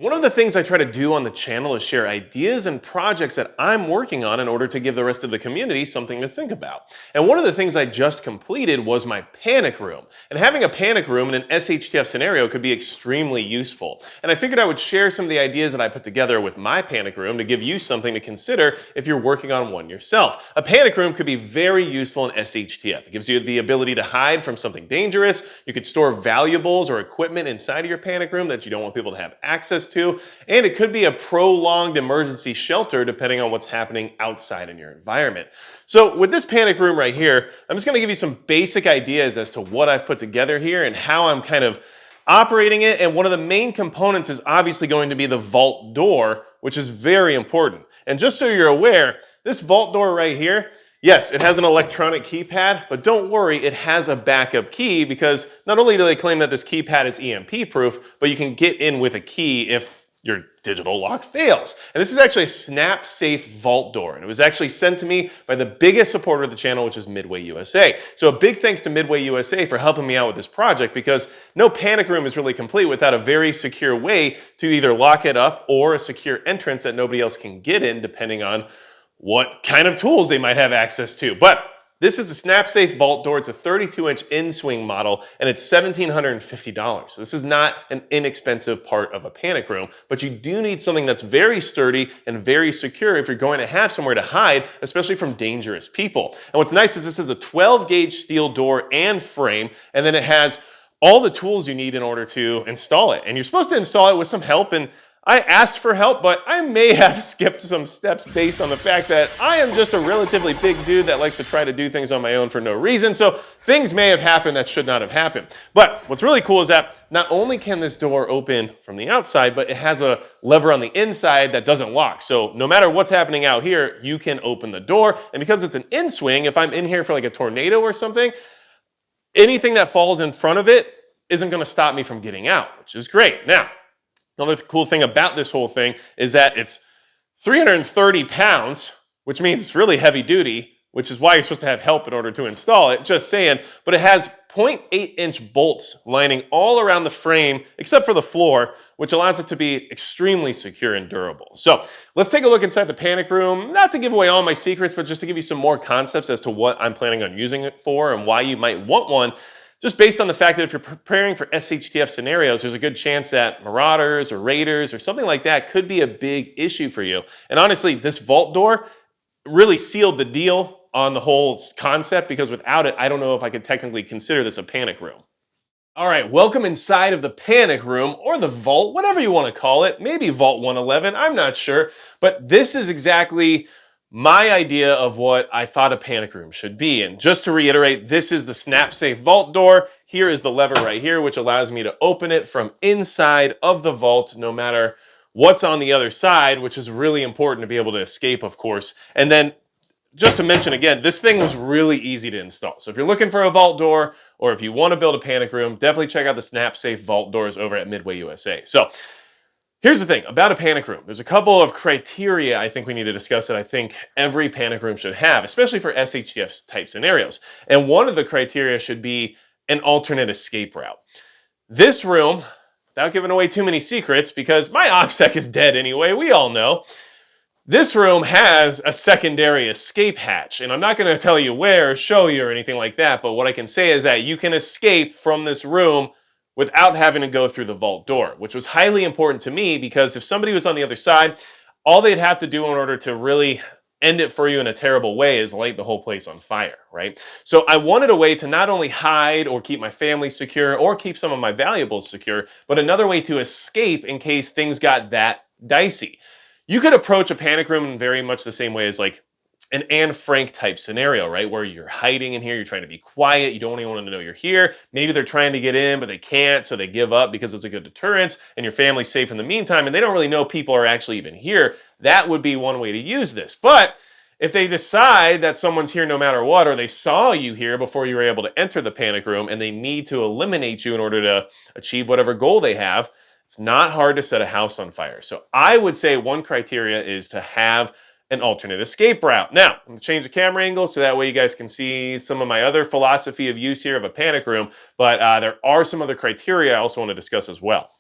One of the things I try to do on the channel is share ideas and projects that I'm working on in order to give the rest of the community something to think about. And one of the things I just completed was my panic room. And having a panic room in an SHTF scenario could be extremely useful. And I figured I would share some of the ideas that I put together with my panic room to give you something to consider if you're working on one yourself. A panic room could be very useful in SHTF. It gives you the ability to hide from something dangerous. You could store valuables or equipment inside of your panic room that you don't want people to have access to, and it could be a prolonged emergency shelter depending on what's happening outside in your environment. So with this panic room right here, I'm just going to give you some basic ideas as to what I've put together here and how I'm kind of operating it. And one of the main components is obviously going to be the vault door, which is very important. And just so you're aware, this vault door right here, yes, it has an electronic keypad, but don't worry, it has a backup key because not only do they claim that this keypad is EMP proof, but you can get in with a key if your digital lock fails. And this is actually a SnapSafe Vault Door, and it was actually sent to me by the biggest supporter of the channel, which is MidwayUSA. So a big thanks to MidwayUSA for helping me out with this project, because no panic room is really complete without a very secure way to either lock it up or a secure entrance that nobody else can get in, depending on what kind of tools they might have access to. But this is a SnapSafe Vault Door. It's a 32-inch in-swing model, and it's $1,750. So this is not an inexpensive part of a panic room, but you do need something that's very sturdy and very secure if you're going to have somewhere to hide, especially from dangerous people. And what's nice is this is a 12-gauge steel door and frame, and then it has all the tools you need in order to install it. And you're supposed to install it with some help, and I asked for help, but I may have skipped some steps based on the fact that I am just a relatively big dude that likes to try to do things on my own for no reason. So things may have happened that should not have happened. But what's really cool is that not only can this door open from the outside, but it has a lever on the inside that doesn't lock. So no matter what's happening out here, you can open the door. And because it's an in-swing, if I'm in here for like a tornado or something, anything that falls in front of it isn't going to stop me from getting out, which is great. Now, another cool thing about this whole thing is that it's 330 pounds, which means it's really heavy duty, which is why you're supposed to have help in order to install it, just saying. But it has 0.8-inch bolts lining all around the frame, except for the floor, which allows it to be extremely secure and durable. So let's take a look inside the panic room, not to give away all my secrets, but just to give you some more concepts as to what I'm planning on using it for and why you might want one. Just based on the fact that if you're preparing for SHTF scenarios, there's a good chance that marauders or raiders or something like that could be a big issue for you. And honestly, this vault door really sealed the deal on the whole concept, because without it, I don't know if I could technically consider this a panic room. All right, welcome inside of the panic room, or the vault, whatever you want to call it. Maybe Vault 111, I'm not sure. But this is exactly my idea of what I thought a panic room should be. And just to reiterate, this is the SnapSafe Vault Door. Here is the lever right here, which allows me to open it from inside of the vault, no matter what's on the other side, which is really important to be able to escape, of course. And then just to mention again, this thing was really easy to install. So if you're looking for a vault door, or if you want to build a panic room, definitely check out the SnapSafe Vault Doors over at MidwayUSA. So here's the thing about a panic room. There's a couple of criteria I think we need to discuss that I think every panic room should have, especially for SHTF type scenarios. And one of the criteria should be an alternate escape route. This room, without giving away too many secrets, because my OPSEC is dead anyway, we all know, this room has a secondary escape hatch. And I'm not going to tell you where or show you or anything like that, but what I can say is that you can escape from this room without having to go through the vault door, which was highly important to me, because if somebody was on the other side, all they'd have to do in order to really end it for you in a terrible way is light the whole place on fire, right? So I wanted a way to not only hide or keep my family secure or keep some of my valuables secure, but another way to escape in case things got that dicey. You could approach a panic room in very much the same way as like an Anne Frank type scenario, right? Where you're hiding in here, you're trying to be quiet, you don't want anyone to know you're here. Maybe they're trying to get in, but they can't, so they give up because it's a good deterrence, and your family's safe in the meantime, and they don't really know people are actually even here. That would be one way to use this. But if they decide that someone's here no matter what, or they saw you here before you were able to enter the panic room, and they need to eliminate you in order to achieve whatever goal they have, it's not hard to set a house on fire. So I would say one criteria is to have an alternate escape route. Now, I'm going to change the camera angle so that way you guys can see some of my other philosophy of use here of a panic room, but there are some other criteria I also want to discuss as well.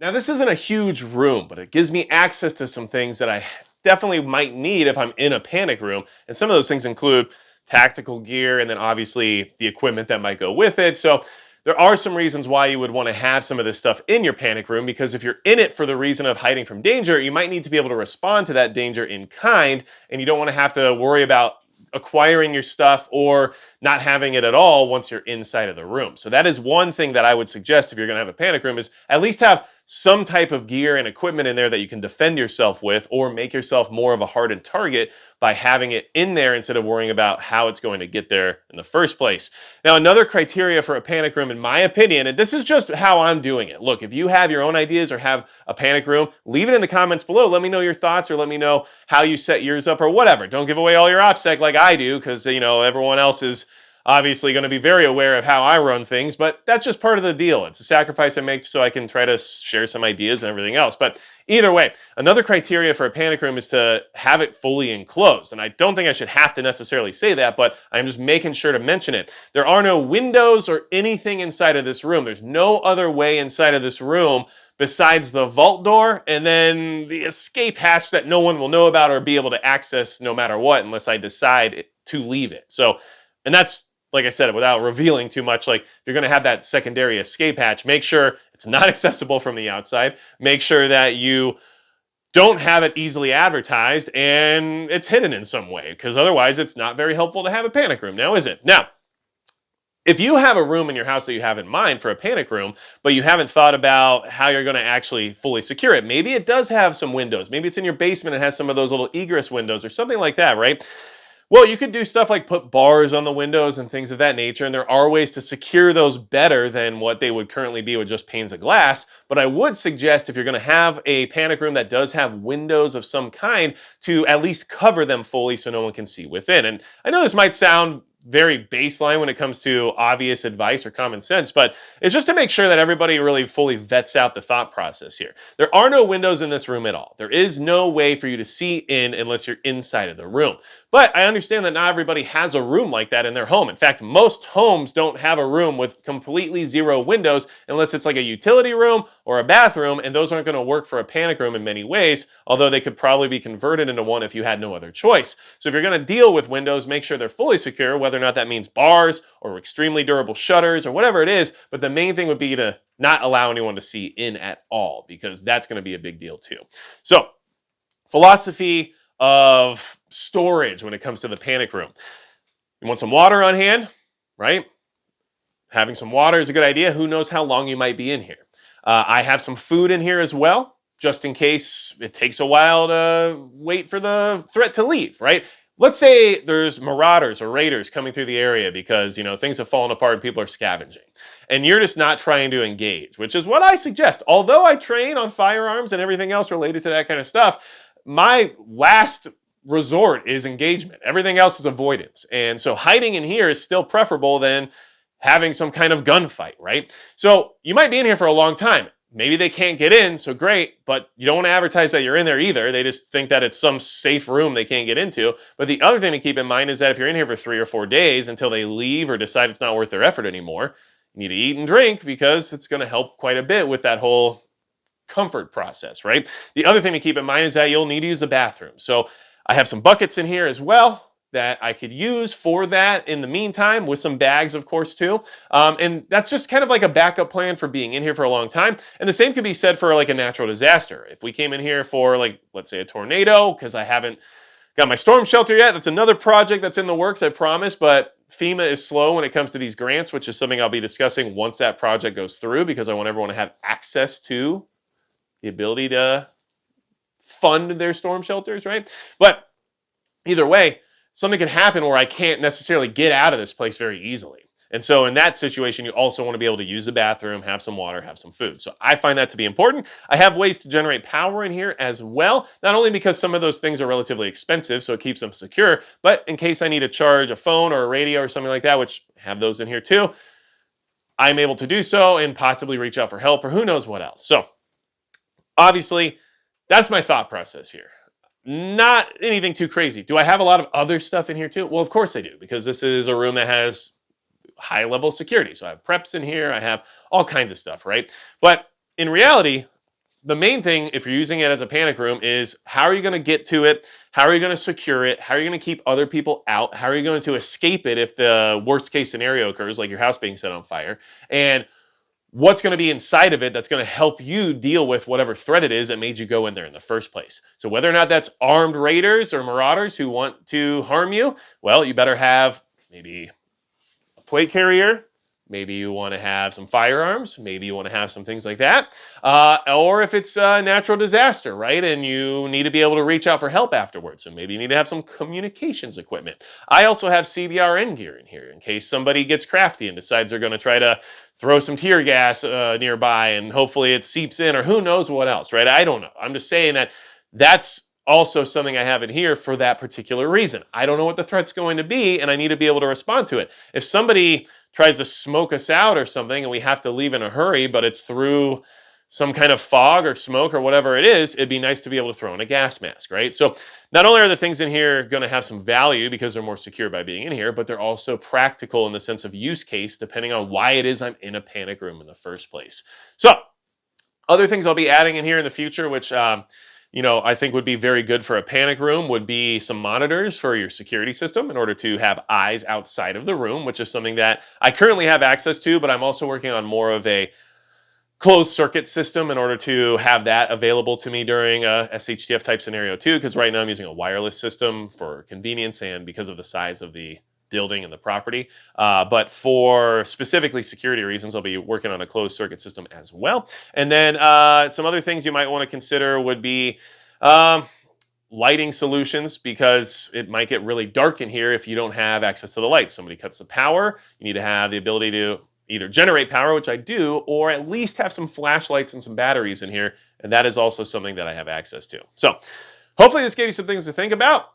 Now, this isn't a huge room, but it gives me access to some things that I definitely might need if I'm in a panic room. And some of those things include tactical gear and then obviously the equipment that might go with it. So there are some reasons why you would want to have some of this stuff in your panic room, because if you're in it for the reason of hiding from danger, you might need to be able to respond to that danger in kind, and you don't want to have to worry about acquiring your stuff or not having it at all once you're inside of the room. So that is one thing that I would suggest if you're going to have a panic room, is at least have some type of gear and equipment in there that you can defend yourself with, or make yourself more of a hardened target by having it in there instead of worrying about how it's going to get there in the first place. Now, another criteria for a panic room, in my opinion, and this is just how I'm doing it. Look, if you have your own ideas or have a panic room, leave it in the comments below. Let me know your thoughts, or let me know how you set yours up or whatever. Don't give away all your OPSEC like I do, because everyone else is obviously going to be very aware of how I run things, but that's just part of the deal. It's a sacrifice I make so I can try to share some ideas and everything else. But either way, another criteria for a panic room is to have it fully enclosed. And I don't think I should have to necessarily say that, but I'm just making sure to mention it. There are no windows or anything inside of this room. There's no other way inside of this room besides the vault door and then the escape hatch that no one will know about or be able to access no matter what, unless I decide to leave it. So, and that's, like I said, without revealing too much, like if you're going to have that secondary escape hatch, make sure it's not accessible from the outside. Make sure that you don't have it easily advertised and it's hidden in some way, because otherwise it's not very helpful to have a panic room, now is it? Now, if you have a room in your house that you have in mind for a panic room, but you haven't thought about how you're going to actually fully secure it, maybe it does have some windows. Maybe it's in your basement and has some of those little egress windows or something like that, right? Well, you could do stuff like put bars on the windows and things of that nature, and there are ways to secure those better than what they would currently be with just panes of glass. But I would suggest, if you're going to have a panic room that does have windows of some kind, to at least cover them fully so no one can see within. And I know this might sound very baseline when it comes to obvious advice or common sense, but it's just to make sure that everybody really fully vets out the thought process here. There are no windows in this room at all. There is no way for you to see in unless you're inside of the room. But I understand that not everybody has a room like that in their home. In fact, most homes don't have a room with completely zero windows unless it's like a utility room or a bathroom, and those aren't going to work for a panic room in many ways, although they could probably be converted into one if you had no other choice. So if you're going to deal with windows, make sure they're fully secure, whether or not that means bars or extremely durable shutters or whatever it is. But the main thing would be to not allow anyone to see in at all, because that's going to be a big deal too. So, philosophy of storage when it comes to the panic room. You want some water on hand, right? Having some water is a good idea. Who knows how long you might be in here. I have some food in here as well, just in case it takes a while to wait for the threat to leave, right? Let's say there's marauders or raiders coming through the area because, things have fallen apart and people are scavenging. And you're just not trying to engage, which is what I suggest. Although I train on firearms and everything else related to that kind of stuff, my last resort is engagement. Everything else is avoidance. And so hiding in here is still preferable than having some kind of gunfight, right? So you might be in here for a long time. Maybe they can't get in, so great, but you don't want to advertise that you're in there either. They just think that it's some safe room they can't get into. But the other thing to keep in mind is that if you're in here for 3 or 4 days until they leave or decide it's not worth their effort anymore, you need to eat and drink, because it's going to help quite a bit with that whole comfort process, right? The other thing to keep in mind is that you'll need to use the bathroom. So I have some buckets in here as well that I could use for that in the meantime, with some bags, of course, too. And that's just kind of like a backup plan for being in here for a long time. And the same could be said for like a natural disaster. If we came in here for, like, let's say a tornado, because I haven't got my storm shelter yet. That's another project that's in the works, I promise, but FEMA is slow when it comes to these grants, which is something I'll be discussing once that project goes through, because I want everyone to have access to the ability to fund their storm shelters, right? But either way, something can happen where I can't necessarily get out of this place very easily. And so in that situation, you also want to be able to use the bathroom, have some water, have some food. So I find that to be important. I have ways to generate power in here as well, not only because some of those things are relatively expensive, so it keeps them secure, but in case I need to charge a phone or a radio or something like that, which I have those in here too, I'm able to do so and possibly reach out for help or who knows what else. So obviously, that's my thought process here. Not anything too crazy. Do I have a lot of other stuff in here too? Well, of course I do, because this is a room that has high level security. So I have preps in here. I have all kinds of stuff, right? But in reality, the main thing, if you're using it as a panic room, is how are you going to get to it? How are you going to secure it? How are you going to keep other people out? How are you going to escape it if the worst case scenario occurs, like your house being set on fire? And what's going to be inside of it that's going to help you deal with whatever threat it is that made you go in there in the first place. So whether or not that's armed raiders or marauders who want to harm you, well, you better have maybe a plate carrier. Maybe you want to have some firearms. Maybe you want to have some things like that. Or if it's a natural disaster, right? And you need to be able to reach out for help afterwards. So maybe you need to have some communications equipment. I also have CBRN gear in here in case somebody gets crafty and decides they're going to try to throw some tear gas nearby and hopefully it seeps in or who knows what else, right? I don't know. I'm just saying that that's also something I have in here for that particular reason. I don't know what the threat's going to be and I need to be able to respond to it. If somebody tries to smoke us out or something and we have to leave in a hurry, but it's through some kind of fog or smoke or whatever it is, it'd be nice to be able to throw in a gas mask, right? So not only are the things in here going to have some value because they're more secure by being in here, but they're also practical in the sense of use case, depending on why it is I'm in a panic room in the first place. So other things I'll be adding in here in the future, which I think would be very good for a panic room would be some monitors for your security system in order to have eyes outside of the room, which is something that I currently have access to, but I'm also working on more of a closed circuit system in order to have that available to me during a SHTF type scenario too, because right now I'm using a wireless system for convenience and because of the size of the building and the property. But for specifically security reasons, I'll be working on a closed circuit system as well. And then some other things you might want to consider would be lighting solutions, because it might get really dark in here if you don't have access to the lights. Somebody cuts the power, you need to have the ability to either generate power, which I do, or at least have some flashlights and some batteries in here. And that is also something that I have access to. So hopefully this gave you some things to think about.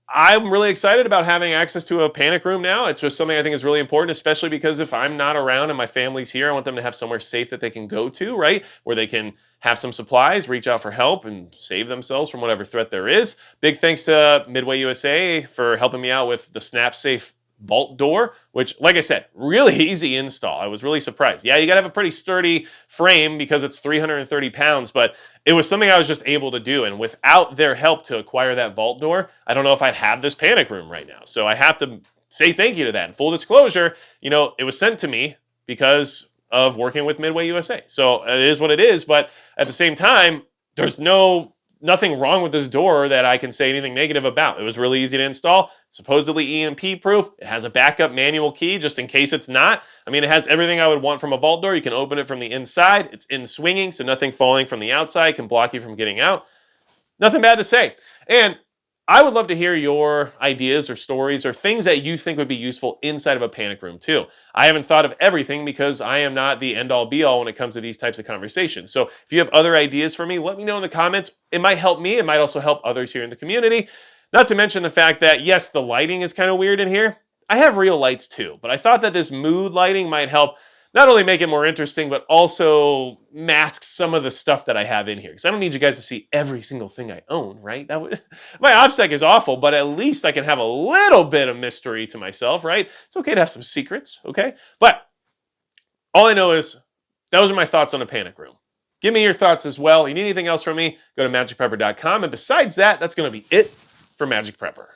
I'm really excited about having access to a panic room now. It's just something I think is really important, especially because if I'm not around and my family's here, I want them to have somewhere safe that they can go to, right? Where they can have some supplies, reach out for help, and save themselves from whatever threat there is. Big thanks to MidwayUSA for helping me out with the SnapSafe Vault Door, which, like I said, really easy install. I was really surprised. Yeah, you got to have a pretty sturdy frame because it's 330 pounds, but it was something I was just able to do. And without their help to acquire that vault door, I don't know if I'd have this panic room right now. So I have to say thank you to that. And full disclosure, it was sent to me because of working with MidwayUSA. So it is what it is. But at the same time, there's nothing wrong with this door that I can say anything negative about. It was really easy to install, supposedly EMP proof. It has a backup manual key just in case it's not. I mean, it has everything I would want from a vault door. You can open it from the inside. It's in swinging, so nothing falling from the outside can block you from getting out. Nothing bad to say. And I would love to hear your ideas or stories or things that you think would be useful inside of a panic room too. I haven't thought of everything because I am not the end-all be-all when it comes to these types of conversations. So if you have other ideas for me, let me know in the comments. It might help me. It might also help others here in the community. Not to mention the fact that, yes, the lighting is kind of weird in here. I have real lights too, but I thought that this mood lighting might help not only make it more interesting, but also mask some of the stuff that I have in here. Because I don't need you guys to see every single thing I own, right? My OPSEC is awful, but at least I can have a little bit of mystery to myself, right? It's okay to have some secrets, okay? But all I know is those are my thoughts on a panic room. Give me your thoughts as well. You need anything else from me, go to magicprepper.com. And besides that, that's going to be it for Magic Prepper.